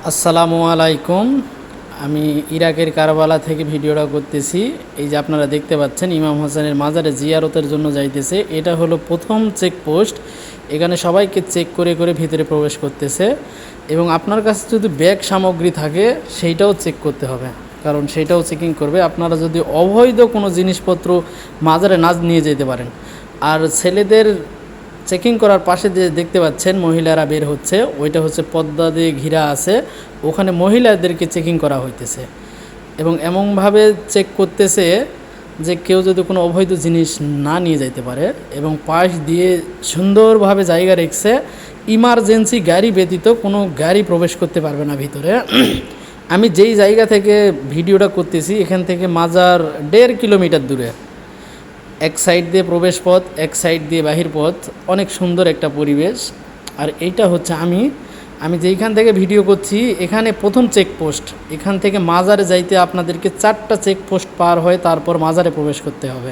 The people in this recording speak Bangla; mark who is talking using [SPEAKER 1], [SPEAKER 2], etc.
[SPEAKER 1] আসসালামু আলাইকুম। আমি ইরাকের কারবালা থেকে ভিডিওটা করতেছি। এই যে আপনারা দেখতে পাচ্ছেন ইমাম হোসেনের মাজারে জিয়ারতের জন্য যাইতেছে। এটা হলো প্রথম চেকপোস্ট। এখানে সবাইকে চেক করে করে ভিতরে প্রবেশ করতেছে এবং আপনার কাছে যদি ব্যাগ সামগ্রী থাকে সেইটাও চেক করতে হবে, কারণ সেইটাও চেকিং করবে। আপনারা যদি অবৈধ কোনো জিনিসপত্র মাজারে না নিয়ে যেতে পারেন। আর ছেলেদের চেকিং করার পাশে যে দেখতে পাচ্ছেন মহিলারা বের হচ্ছে, ওইটা হচ্ছে পর্দা দিয়ে ঘিরা আছে, ওখানে মহিলাদেরকে চেকিং করা হইতেছে এবং এমনভাবে চেক করতেছে যে কেউ যদি কোনো অবৈধ জিনিস না নিয়ে যাইতে পারে। এবং পাশ দিয়ে সুন্দরভাবে জায়গা রেখেছে, ইমার্জেন্সি গাড়ি ব্যতীত কোনো গাড়ি প্রবেশ করতে পারবে না ভিতরে। আমি যেই জায়গা থেকে ভিডিওটা করতেছি এখান থেকে মাজার 1.5 কিলোমিটার দূরে। এক সাইড দিয়ে প্রবেশ পথ, এক সাইড দিয়ে বাহির পথ, অনেক সুন্দর একটা পরিবেশ। আর এইটা হচ্ছে আমি যেইখান থেকে ভিডিও করছি এখানে প্রথম চেকপোস্ট। এখান থেকে মাজারে যাইতে আপনাদেরকে 4টা চেকপোস্ট পার হয়ে তারপর মাজারে প্রবেশ করতে হবে।